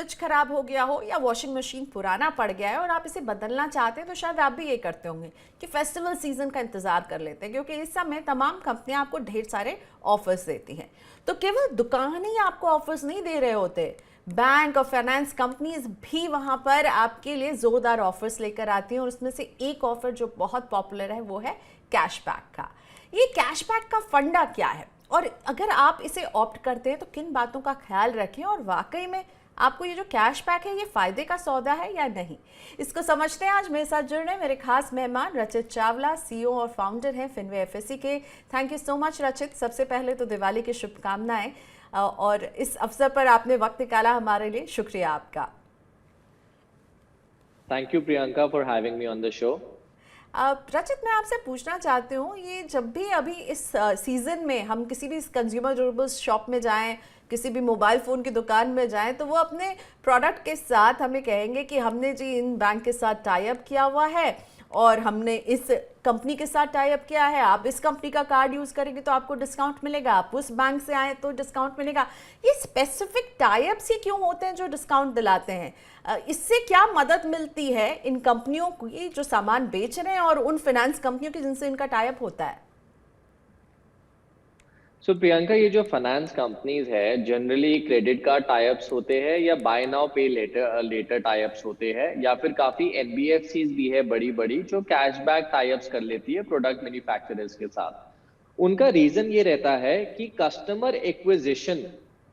Fridge खराब हो गया हो या वॉशिंग मशीन पुराना पड़ गया है और आप इसे बदलना चाहते हैं, तो शायद आप भी ये करते होंगे कि फेस्टिवल सीजन का इंतजार कर लेते हैं, क्योंकि इस समय तमाम कंपनियां आपको ढेर सारे ऑफर्स देती हैं। तो केवल दुकान ही आपको ऑफर्स नहीं दे रहे होते, बैंक और फाइनेंस कंपनीज भी वहां पर आपके लिए जोरदार ऑफर्स लेकर आती हैं। और उसमें से एक ऑफर जो बहुत पॉपुलर है वो है कैशबैक का। ये कैशबैक का फंडा क्या है और अगर आप इसे ऑप्ट करते हैं तो किन बातों का ख्याल रखें, और वाकई में आपको ये जो कैशबैक है ये फायदे का सौदा है या नहीं, इसको समझते हैं। आज मेरे साथ जुड़ने मेरे खास मेहमान रचित चावला, सीईओ और फाउंडर हैं फिनवे एफएससी के। थैंक यू सो मच रचित। सबसे पहले तो दिवाली की शुभकामनाएं, और इस अवसर पर आपने वक्त निकाला हमारे लिए, शुक्रिया आपका। Thank you Priyanka for having me on the show. रचित, मैं आपसे पूछना चाहती हूँ, ये जब भी अभी इस सीज़न में हम किसी भी कंज्यूमर ड्यूरेबल्स शॉप में जाएं, किसी भी मोबाइल फ़ोन की दुकान में जाएं, तो वो अपने प्रोडक्ट के साथ हमें कहेंगे कि हमने जी इन बैंक के साथ टाई अप किया हुआ है और हमने इस कंपनी के साथ टाई अप किया है, आप इस कंपनी का कार्ड यूज़ करेंगे तो आपको डिस्काउंट मिलेगा, आप उस बैंक से आए तो डिस्काउंट मिलेगा। ये स्पेसिफिक टाई अप्स ही क्यों होते हैं जो डिस्काउंट दिलाते हैं? इससे क्या मदद मिलती है इन कंपनियों की जो सामान बेच रहे हैं और उन फाइनेंस कंपनियों की जिनसे इनका टाई अप होता है? सो प्रियंका, ये जो फाइनेंस कंपनीज है generally credit card tie ups होते हैं या बाय नाउ पे लेटर लेटर टाई अप्स होते हैं, या फिर काफी एनबीएफसीज भी है बड़ी बड़ी जो कैशबैक टाई अप्स कर लेती है प्रोडक्ट मैन्युफैक्चरर्स के साथ। उनका रीजन ये रहता है कि कस्टमर एक्विजिशन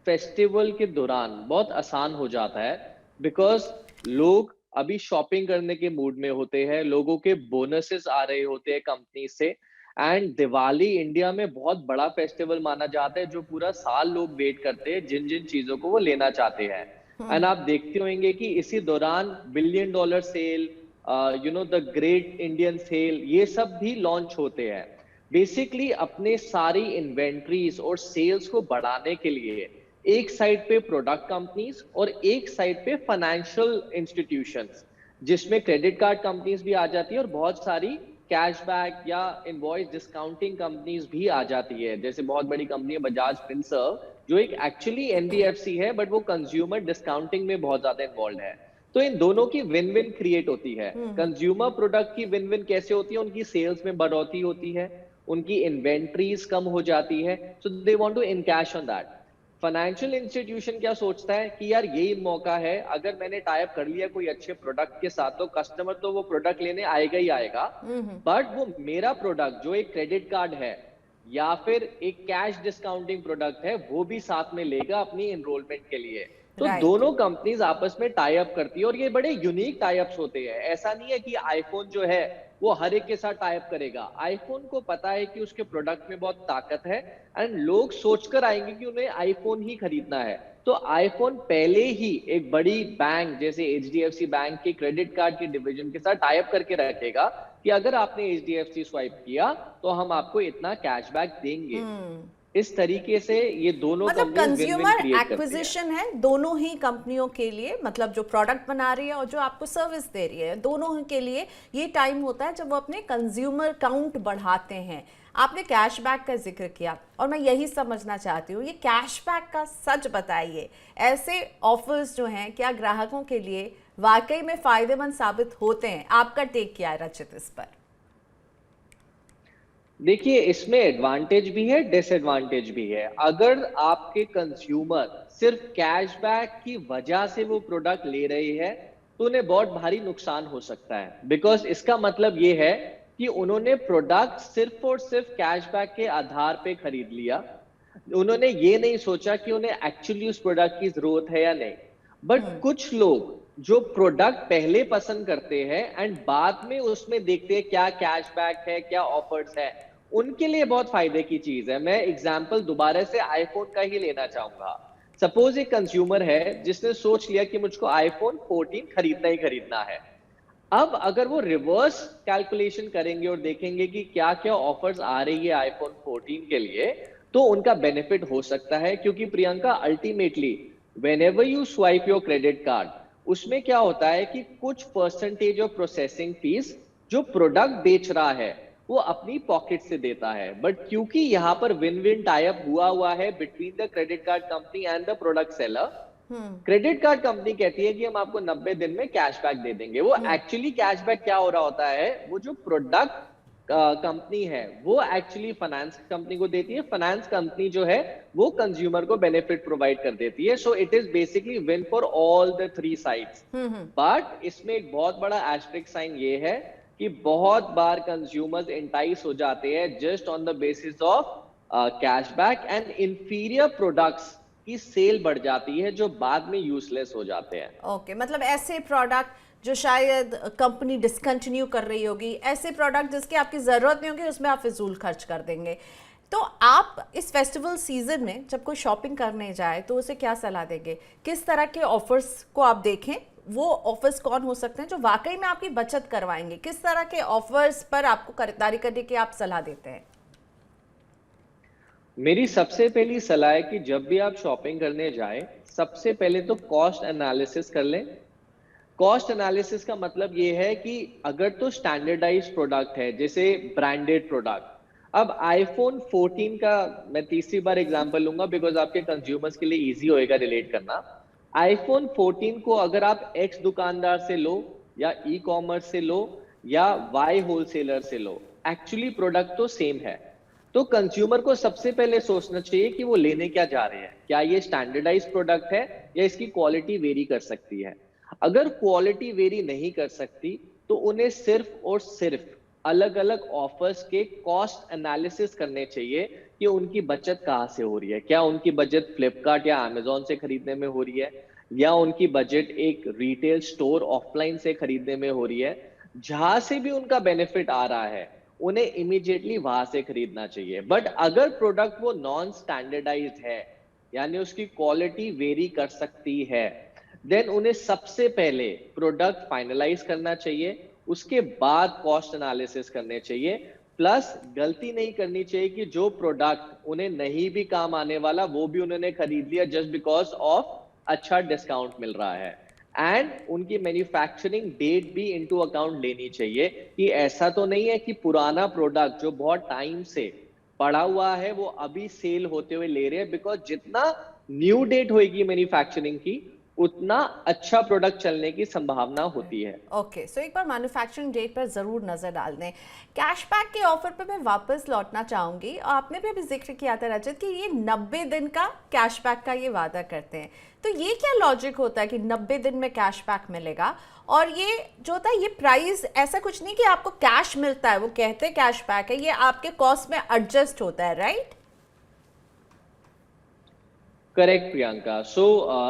फेस्टिवल के दौरान बहुत आसान हो जाता है, बिकॉज लोग अभी शॉपिंग करने के मूड में होते हैं, लोगों के बोनसेस आ रहे होते हैं कंपनी से। एंड दिवाली इंडिया में बहुत बड़ा फेस्टिवल माना जाता है जो पूरा साल लोग वेट करते हैं जिन जिन चीजों को वो लेना चाहते हैं। एंड आप देखते होंगे कि इसी दौरान $1 billion sale, the great Indian sale, ये सब भी लॉन्च होते हैं। बेसिकली अपने सारी इन्वेंट्रीज और सेल्स को बढ़ाने के लिए एक साइड पे प्रोडक्ट कंपनीज और एक साइड पे फाइनेंशियल इंस्टीट्यूशंस, जिसमें क्रेडिट कार्ड कंपनीज भी आ जाती है और बहुत सारी कैशबैक या इनवॉइस डिस्काउंटिंग कंपनीज भी आ जाती है। जैसे बहुत बड़ी कंपनी है बजाज फिनसर्व, जो एक एक्चुअली एनबीएफसी है बट वो कंज्यूमर डिस्काउंटिंग में बहुत ज्यादा इन्वॉल्व है। तो इन दोनों की विन विन क्रिएट होती है। कंज्यूमर प्रोडक्ट की विन विन कैसे होती है? उनकी सेल्स में बढ़ोतरी होती है, उनकी इन्वेंट्रीज कम हो जाती है, so they want to encash on that. Financial institution क्या सोचता है कि यार यही मौका है, अगर मैंने टाई अप कर लिया कोई अच्छे प्रोडक्ट के साथ तो कस्टमर तो वो प्रोडक्ट लेने आएगा ही आएगा, बट वो मेरा प्रोडक्ट जो एक क्रेडिट कार्ड है या फिर एक कैश डिस्काउंटिंग प्रोडक्ट है वो भी साथ में लेगा अपनी एनरोलमेंट के लिए। तो राइट। दोनों कंपनीज आपस में टाई अप करती है और ये बड़े यूनिक टाई अप्स होते हैं। ऐसा नहीं है कि आईफोन जो है वो हर एक के साथ टाई अप करेगा। आईफोन को पता है कि उसके प्रोडक्ट में बहुत ताकत है एंड लोग सोचकर आएंगे कि उन्हें आईफोन ही खरीदना है। तो आईफोन पहले ही एक बड़ी बैंक जैसे एचडीएफसी बैंक के क्रेडिट कार्ड के डिवीजन के साथ टाई अप करके रखेगा कि अगर आपने एचडीएफसी स्वाइप किया तो हम आपको इतना कैशबैक देंगे। इस तरीके से ये दोनों मतलब companies win win consumer create करती है। एक्विजिशन है दोनों ही कंपनियों के लिए, मतलब जो प्रोडक्ट बना रही है और जो आपको सर्विस दे रही है, दोनों के लिए ये टाइम होता है जब वो अपने कंज्यूमर काउंट बढ़ाते हैं। आपने कैशबैक का जिक्र किया और मैं यही समझना चाहती हूँ, ये कैशबैक का सच बताइए, ऐसे ऑफर्स जो हैं क्या ग्राहकों के लिए वाकई में फायदेमंद साबित होते हैं? आपका टेक क्या है रचित इस पर? देखिए, इसमें एडवांटेज भी है, डिसएडवांटेज भी है। अगर आपके कंज्यूमर सिर्फ कैशबैक की वजह से वो प्रोडक्ट ले रहे हैं तो उन्हें बहुत भारी नुकसान हो सकता है, बिकॉज इसका मतलब ये है कि उन्होंने प्रोडक्ट सिर्फ और सिर्फ कैशबैक के आधार पे खरीद लिया। उन्होंने ये नहीं सोचा कि उन्हें एक्चुअली उस प्रोडक्ट की जरूरत है या नहीं। बट कुछ लोग जो प्रोडक्ट पहले पसंद करते हैं एंड बाद में उसमें देखते हैं क्या कैशबैक है, क्या ऑफर्स है, उनके लिए बहुत फायदे की चीज है। मैं एग्जांपल दोबारा से आईफोन का ही लेना चाहूंगा। सपोज एक कंज्यूमर है जिसने सोच लिया कि मुझको आईफोन 14 खरीदना ही खरीदना है। अब अगर वो रिवर्स कैलकुलेशन करेंगे और देखेंगे कि क्या क्या ऑफर्स आ रही है आईफोन 14 के लिए, तो उनका बेनिफिट हो सकता है। क्योंकि Priyanka, ultimately when ever you swipe your credit card, उसमें क्या होता है कि कुछ परसेंटेज ऑफ प्रोसेसिंग फीस जो प्रोडक्ट बेच रहा है वो अपनी पॉकेट से देता है। बट क्योंकि यहाँ पर विन विन टाई अप हुआ है between the credit card company and the product seller, credit card company कहती है कि हम आपको 90 दिन में कैशबैक दे देंगे। वो एक्चुअली कैशबैक क्या हो रहा होता है, वो जो प्रोडक्ट कंपनी है वो एक्चुअली फाइनेंस कंपनी को देती है, फाइनेंस कंपनी जो है वो कंज्यूमर को बेनिफिट प्रोवाइड कर देती है। So it is basically win for all the three sides. But इसमें एक बहुत बड़ा एस्टेरिक साइन ये है कि बहुत बार कंज्यूमर्स इंटाइस हो जाते हैं just on the basis of cashback and inferior products की सेल बढ़ जाती है जो बाद में यूजलेस हो जाते हैं। ओके, मतलब ऐसे प्रोडक्ट जो शायद कंपनी डिसकंटिन्यू कर रही होगी, ऐसे प्रोडक्ट जिसकी आपकी ज़रूरत नहीं होगी, उसमें आप फिजूल खर्च कर देंगे। तो आप इस फेस्टिवल सीजन में जब कोई शॉपिंग करने जाए तो उसे क्या सलाह देंगे? किस तरह के ऑफर्स को आप देखें? वो ऑफर्स कौन हो सकते हैं जो वाकई में आपकी बचत करवाएंगे? किस तरह के ऑफर्स पर आपको खरीदारी करने की आप सलाह देते हैं? मेरी सबसे पहली सलाह है कि जब भी आप शॉपिंग करने जाएं, सबसे पहले तो कॉस्ट एनालिसिस कर लें। कॉस्ट एनालिसिस का मतलब ये है कि अगर तो स्टैंडर्डाइज प्रोडक्ट है, जैसे ब्रांडेड प्रोडक्ट। अब आईफोन 14 का मैं तीसरी बार एग्जांपल लूंगा बिकॉज आपके कंज्यूमर्स के लिए इजी होएगा रिलेट करना। आईफोन 14 को अगर आप एक्स दुकानदार से लो या ई कॉमर्स से लो या वाई होलसेलर से लो, एक्चुअली प्रोडक्ट तो सेम है। तो कंज्यूमर को सबसे पहले सोचना चाहिए कि वो लेने क्या जा रहे हैं, क्या ये स्टैंडर्डाइज प्रोडक्ट है या इसकी क्वालिटी वेरी कर सकती है। अगर क्वालिटी वेरी नहीं कर सकती तो उन्हें सिर्फ और सिर्फ अलग अलग ऑफर्स के कॉस्ट एनालिसिस करने चाहिए कि उनकी बचत कहाँ से हो रही है। क्या उनकी बचत फ्लिपकार्ट या अमेजोन से खरीदने में हो रही है, या उनकी बजट एक रिटेल स्टोर ऑफलाइन से खरीदने में हो रही है। जहां से भी उनका बेनिफिट आ रहा है उन्हें इमीडिएटली वहां से खरीदना चाहिए। बट अगर प्रोडक्ट वो नॉन स्टैंडर्डाइज्ड है, यानी उसकी क्वालिटी वेरी कर सकती है, देन उन्हें सबसे पहले प्रोडक्ट फाइनलाइज करना चाहिए, उसके बाद कॉस्ट एनालिसिस करने चाहिए। प्लस गलती नहीं करनी चाहिए कि जो प्रोडक्ट उन्हें नहीं भी काम आने वाला वो भी उन्होंने खरीद लिया जस्ट बिकॉज ऑफ अच्छा डिस्काउंट मिल रहा है। एंड उनकी मैन्युफैक्चरिंग डेट भी इनटू अकाउंट लेनी चाहिए कि ऐसा तो नहीं है कि पुराना प्रोडक्ट जो बहुत टाइम से पड़ा हुआ है वो अभी सेल होते हुए ले रहे हैं। बिकॉज जितना न्यू डेट होगी मैन्युफैक्चरिंग की, उतना अच्छा प्रोडक्ट चलने की संभावना होती है। ओके, सो एक बार मैन्युफैक्चरिंग डेट पर ज़रूर नज़र डाल दें। कैशबैक के ऑफर पे मैं वापस लौटना चाहूँगी। और आपने भी अभी जिक्र किया था रजत कि ये 90 दिन का कैशबैक का ये वादा करते हैं, तो ये क्या लॉजिक होता है कि 90 दिन में कैशबैक मिलेगा? और ये जो होता है ये प्राइस ऐसा कुछ नहीं कि आपको कैश मिलता है, वो कहते हैं कैशबैक है, ये आपके कॉस्ट में एडजस्ट होता है, राइट? करेक्ट प्रियंका। सो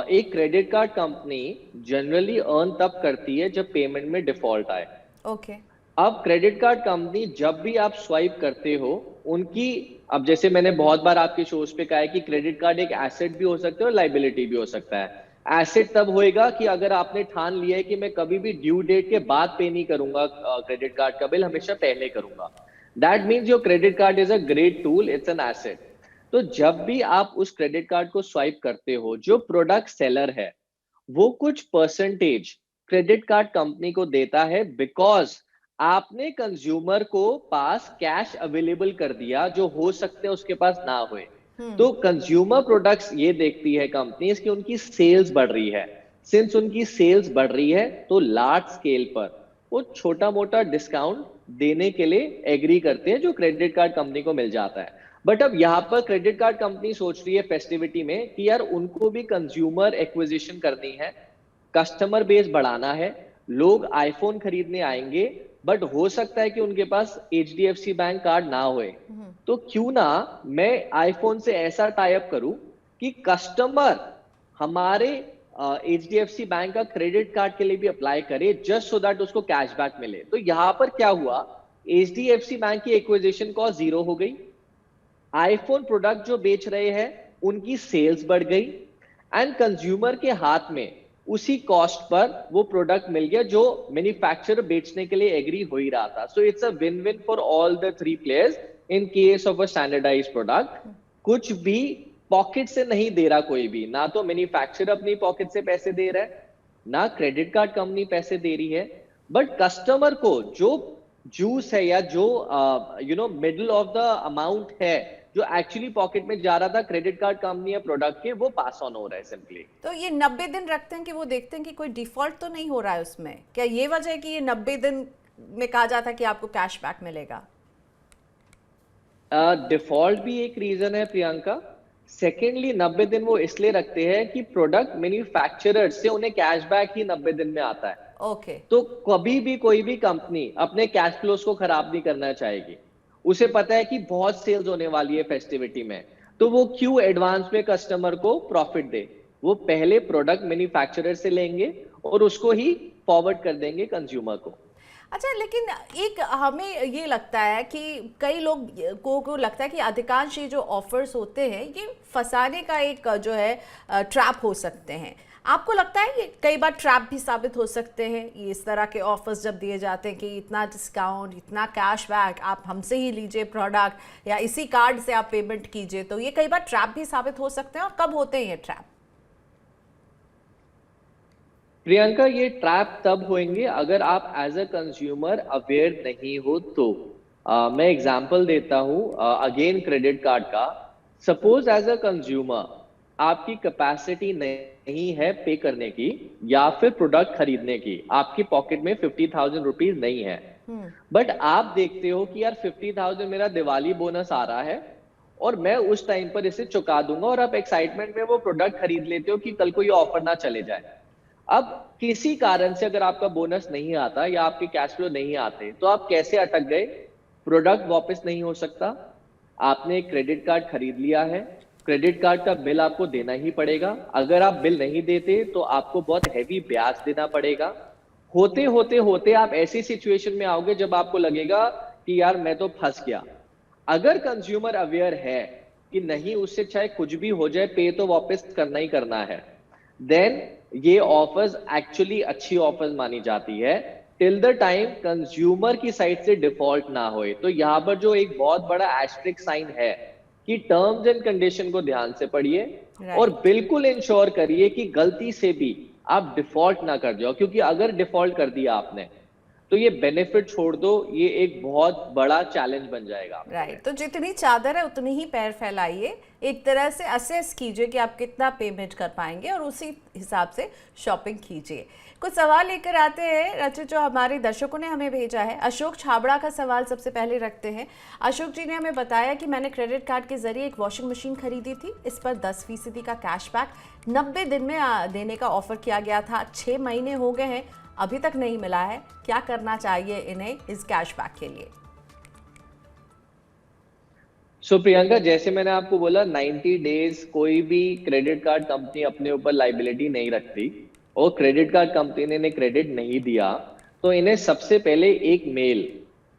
एक credit card company generally earn तब करती है जब पेमेंट में डिफॉल्ट आए। ओके। अब क्रेडिट कार्ड कंपनी जब भी आप स्वाइप करते हो उनकी, अब जैसे मैंने बहुत बार आपके शोज पे कहा है कि क्रेडिट कार्ड एक एसेट भी हो सकता है और लाइबिलिटी भी हो सकता है। एसेट तब होएगा कि अगर आपने ठान लिया है कि मैं कभी भी ड्यू डेट के बाद पे नहीं करूंगा क्रेडिट कार्ड का बिल, हमेशा पहले करूंगा। That means your credit card is a great tool, it's an asset. तो जब भी आप उस क्रेडिट कार्ड को स्वाइप करते हो, जो प्रोडक्ट सेलर है वो कुछ परसेंटेज क्रेडिट कार्ड कंपनी को देता है बिकॉज आपने कंज्यूमर को पास कैश अवेलेबल कर दिया जो हो सकते हैं उसके पास ना हुए। तो कंज्यूमर प्रोडक्ट्स ये देखती है कंपनी कि उनकी सेल्स बढ़ रही है। सिंस उनकी सेल्स बढ़ रही है तो लार्ज स्केल पर वो छोटा मोटा डिस्काउंट देने के लिए एग्री करते हैं जो क्रेडिट कार्ड कंपनी को मिल जाता है। बट अब यहाँ पर क्रेडिट कार्ड कंपनी सोच रही है फेस्टिविटी में कि यार उनको भी कंज्यूमर एक्विजिशन करनी है, कस्टमर बेस बढ़ाना है, लोग आईफोन खरीदने आएंगे बट हो सकता है कि उनके पास एचडीएफसी बैंक कार्ड ना होए। तो क्यों ना मैं आईफोन से ऐसा टाइप करूं कि कस्टमर हमारे एचडीएफसी बैंक का क्रेडिट कार्ड के लिए भी अप्लाई करे जस्ट सो दैट उसको कैशबैक मिले। तो यहां पर क्या हुआ, एचडीएफसी बैंक की एक्विजिशन कॉस्ट 0 हो गई, आईफोन प्रोडक्ट जो बेच रहे हैं उनकी सेल्स बढ़ गई एंड कंज्यूमर के हाथ में उसी कॉस्ट पर वो प्रोडक्ट मिल गया जो मैन्युफैक्चरर बेचने के लिए एग्री हो ही रहा था। So it's a win win for all the three players in case of a standardized product. कुछ भी पॉकेट से नहीं दे रहा कोई भी, ना तो मैन्युफैक्चरर अपनी पॉकेट से पैसे दे रहा है, ना क्रेडिट कार्ड कंपनी पैसे दे रही है, बट कस्टमर को जो जूस है या जो मिडल ऑफ द अमाउंट है जो एक्चुअली पॉकेट में जा रहा था क्रेडिट कार्ड कंपनी या प्रोडक्ट के, वो पास ऑन हो रहा है सिंपली। तो ये 90 दिन रखते हैं कि वो देखते हैं कि कोई डिफॉल्ट तो नहीं हो रहा है उसमें, क्या ये वजह है कि ये 90 दिन में कहा जाता है कि आपको कैशबैक मिलेगा? डिफॉल्ट भी एक रीजन है प्रियंका। सेकेंडली 90 दिन वो इसलिए रखते हैं कि प्रोडक्ट मैन्युफैक्चरर से उन्हें कैशबैक ही 90 दिन में आता है। ओके। तो कभी भी कोई भी कंपनी अपने कैश फ्लोस को खराब नहीं करना चाहेगी। उसे पता है कि बहुत सेल्स होने वाली है फेस्टिविटी में, तो वो क्यों एडवांस में कस्टमर को प्रॉफिट दे। वो पहले प्रोडक्ट मैन्युफैक्चरर से लेंगे और उसको ही फॉरवर्ड कर देंगे कंज्यूमर को। अच्छा, लेकिन एक हमें ये लगता है कि कई लोग को लगता है कि अधिकांश ये जो ऑफर्स होते हैं ये फंसाने का एक जो है ट्रैप हो सकते हैं। आपको लगता है ये कई बार ट्रैप भी साबित हो सकते हैं, ये इस तरह के ऑफर्स जब दिए जाते हैं कि इतना डिस्काउंट, इतना कैशबैक, आप हमसे ही लीजिए प्रोडक्ट या इसी कार्ड से आप पेमेंट कीजिए, तो ये कई बार ट्रैप भी साबित हो सकते हैं। और कब होते हैं ये ट्रैप? प्रियंका, ये ट्रैप तब होंगे अगर आप एज अ कंज्यूमर अवेयर नहीं हो तो। मैं एग्जांपल देता हूं अगेन क्रेडिट कार्ड का। सपोज एज अ कंज्यूमर आपकी कैपेसिटी नहीं है पे करने की या फिर प्रोडक्ट खरीदने की, आपकी पॉकेट में 50,000 रुपीज नहीं है, बट आप देखते हो कि यार 50,000 मेरा दिवाली बोनस आ रहा है और मैं उस टाइम पर इसे चुका दूंगा, और आप एक्साइटमेंट में वो प्रोडक्ट खरीद लेते हो कि कल को ये ऑफर ना चले जाए। अब किसी कारण से अगर आपका बोनस नहीं आता या आपके कैश फ्लो नहीं आते, तो आप कैसे अटक गए? प्रोडक्ट वापस नहीं हो सकता, आपने क्रेडिट कार्ड खरीद लिया है, क्रेडिट कार्ड का बिल आपको देना ही पड़ेगा। अगर आप बिल नहीं देते तो आपको बहुत हैवी ब्याज देना पड़ेगा। होते होते होते आप ऐसी सिचुएशन में आओगे जब आपको लगेगा कि यार मैं तो फंस गया। अगर कंज्यूमर अवेयर है कि नहीं, उससे चाहे कुछ भी हो जाए पे तो वापस करना ही करना है, देन ये ऑफर्स एक्चुअली अच्छी ऑफर्स मानी जाती है टिल द टाइम कंज्यूमर की साइड से डिफॉल्ट ना होए। तो यहां पर जो एक बहुत बड़ा एस्ट्रिक साइन है कि टर्म्स एंड कंडीशन को ध्यान से पढ़िए और राइट। बिल्कुल इंश्योर करिए कि गलती से भी आप डिफॉल्ट ना कर जाओ, क्योंकि अगर डिफॉल्ट कर दिया आपने तो ये बेनिफिट छोड़ दो, ये एक बहुत बड़ा चैलेंज बन जाएगा आपके लिए। राइट। तो जितनी चादर है उतनी ही पैर फैलाइए, एक तरह से असेस कीजिए कि आप कितना पेमेंट कर पाएंगे और उसी हिसाब से शॉपिंग कीजिए। कुछ सवाल लेकर आते हैं रचित, जो हमारे दर्शकों ने हमें भेजा है। अशोक छाबड़ा का सवाल सबसे पहले रखते हैं। अशोक जी ने हमें बताया कि मैंने क्रेडिट कार्ड के जरिए एक वॉशिंग मशीन खरीदी थी, इस पर 10% का कैशबैक 90 दिन में देने का ऑफर किया गया था। 6 महीने हो गए हैं, अभी तक नहीं मिला है। क्या करना चाहिए इन्हें इस कैशबैक के लिए? प्रियंका, जैसे मैंने आपको बोला 90 डेज कोई भी क्रेडिट कार्ड कंपनी अपने ऊपर लाइबिलिटी नहीं रखती, और क्रेडिट कार्ड कंपनी ने क्रेडिट नहीं दिया तो इन्हें सबसे पहले एक मेल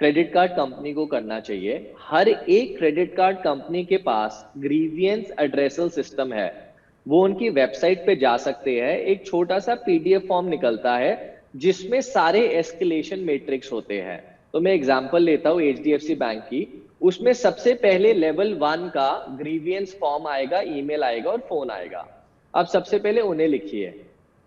क्रेडिट कार्ड कंपनी को करना चाहिए। हर एक क्रेडिट कार्ड कंपनी के पास ग्रीवियंस एड्रेसल सिस्टम है, वो उनकी वेबसाइट पे जा सकते हैं। एक छोटा सा पीडीएफ फॉर्म निकलता है जिसमें सारे एस्केलेशन मैट्रिक्स होते हैं। तो मैं एग्जांपल लेता हूँ एचडीएफसी बैंक की, उसमें सबसे पहले लेवल 1 का ग्रीवियंस फॉर्म आएगा, ईमेल आएगा और फोन आएगा। अब सबसे पहले उन्हें लिखिए,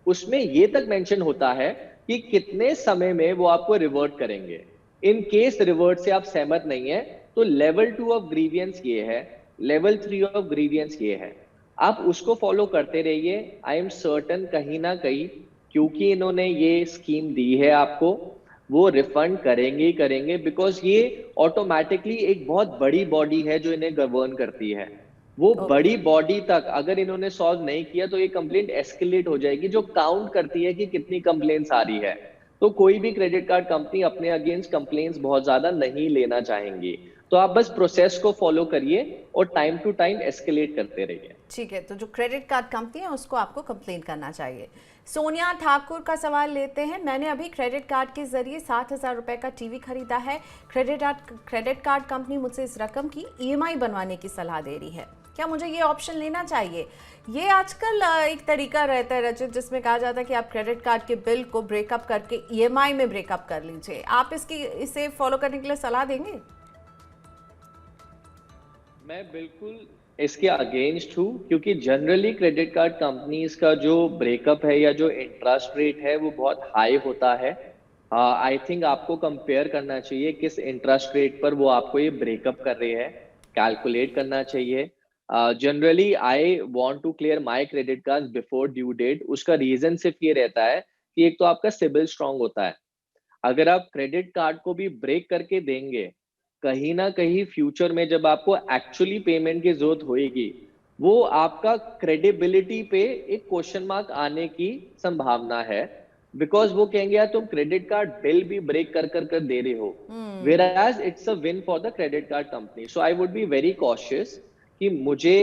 उसमें ये तक मेंशन होता है कि कितने समय में वो आपको रिवर्ट करेंगे। इन केस रिवर्ट से आप सहमत नहीं है तो लेवल 2 ऑफ ग्रीवियंस ये है, लेवल 3 ऑफ ग्रीवियंस ये है, आप उसको फॉलो करते रहिए। आई एम सर्टन कहीं ना कहीं, क्योंकि इन्होंने ये स्कीम दी है आपको, वो रिफंड करेंगे ही करेंगे, बिकॉज ये ऑटोमेटिकली एक बहुत बड़ी बॉडी है जो इन्हें गवर्न करती है। वो बड़ी बॉडी तक अगर इन्होंने सॉल्व नहीं किया तो ये कंप्लेंट एस्केलेट हो जाएगी, जो काउंट करती है कि कितनी कंप्लेंट्स आ रही है। तो कोई भी क्रेडिट कार्ड कंपनी अपने अगेंस्ट कंप्लेंट्स बहुत ज्यादा नहीं लेना चाहेंगी। तो आप बस प्रोसेस को फॉलो करिए और टाइम टू टाइम एस्केलेट करते रहिए। ठीक है, तो जो क्रेडिट कार्ड कंपनी है उसको आपको कंप्लेन करना चाहिए। सोनिया ठाकुर का सवाल लेते हैं। मैंने अभी क्रेडिट कार्ड के जरिए 7,000 रुपए का टीवी खरीदा है। क्रेडिट कार्ड कंपनी मुझसे इस रकम की ईएमआई बनवाने की सलाह दे रही है, क्या मुझे ये ऑप्शन लेना चाहिए? ये आजकल एक तरीका रहता है रचित, जिसमें कहा जाता है कि आप क्रेडिट कार्ड के बिल को ब्रेकअप करके ईएमआई में ब्रेकअप कर लीजिए। आप इसे फॉलो करने के लिए सलाह देंगे? मैं बिल्कुल इसके अगेंस्ट हूँ, क्योंकि जनरली क्रेडिट कार्ड कंपनीज का जो ब्रेकअप है या जो इंटरेस्ट रेट है वो बहुत हाई होता है। आई थिंक आपको कंपेयर करना चाहिए किस इंटरेस्ट रेट पर वो आपको ये ब्रेकअप कर रहे हैं। कैलकुलेट करना चाहिए। Generally I want to clear my credit card before due date. उसका रीजन सिर्फ ये रहता है कि एक तो आपका सिबिल स्ट्रांग होता है। अगर आप क्रेडिट कार्ड को भी ब्रेक करके देंगे, कहीं ना कहीं फ्यूचर में जब आपको एक्चुअली पेमेंट की जरूरत होएगी, वो आपका क्रेडिबिलिटी पे एक क्वेश्चन मार्क आने की संभावना है। बिकॉज वो कहेंगे यार तुम क्रेडिट कार्ड बिल भी ब्रेक कर दे रहे हो, whereas it's a win for the credit card company. So I would be very cautious कि मुझे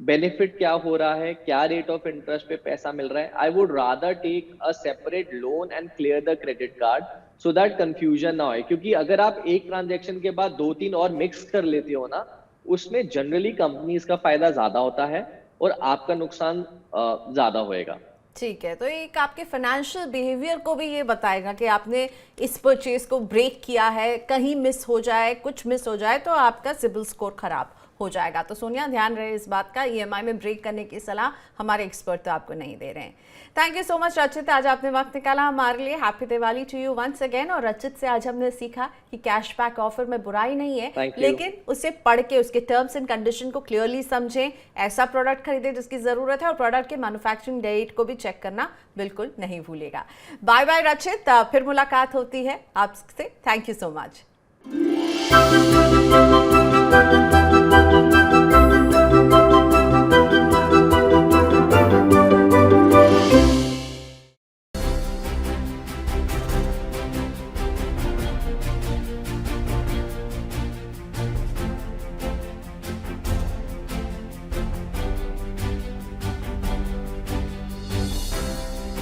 बेनिफिट क्या हो रहा है, क्या रेट ऑफ इंटरेस्ट पे पैसा मिल रहा है। I would rather take a separate loan and clear the credit card so that confusion ना हो। क्योंकि अगर आप एक ट्रांजेक्शन के बाद दो तीन और मिक्स कर लेते हो ना, उसमें जनरली कंपनीज का फायदा ज्यादा होता है और आपका नुकसान ज्यादा होएगा। ठीक है, तो एक आपके फाइनेंशियल बिहेवियर को भी ये बताएगा कि आपने इस परचेज को ब्रेक किया है, कहीं मिस हो जाए, कुछ मिस हो जाए तो आपका सिबिल स्कोर खराब हो जाएगा। तो सोनिया ध्यान रहे इस बात का, ईएमआई में ब्रेक करने की सलाह हमारे एक्सपर्ट तो आपको नहीं दे रहे हैं। थैंक यू सो मच रचित, आज आपने वक्त निकाला हमारे लिए। Happy Diwali to you once again. और रचित से आज हमने सीखा कि कैशबैक ऑफर में बुराई नहीं है, लेकिन उसे पढ़ के उसके टर्म्स एंड कंडीशन को क्लियरली समझें, ऐसा प्रोडक्ट खरीदें जिसकी जरूरत है, और प्रोडक्ट के मैन्युफैक्चरिंग डेट को भी चेक करना बिल्कुल नहीं भूलेगा। बाय बाय रचित, फिर मुलाकात होती है आपसे। Thank you so much.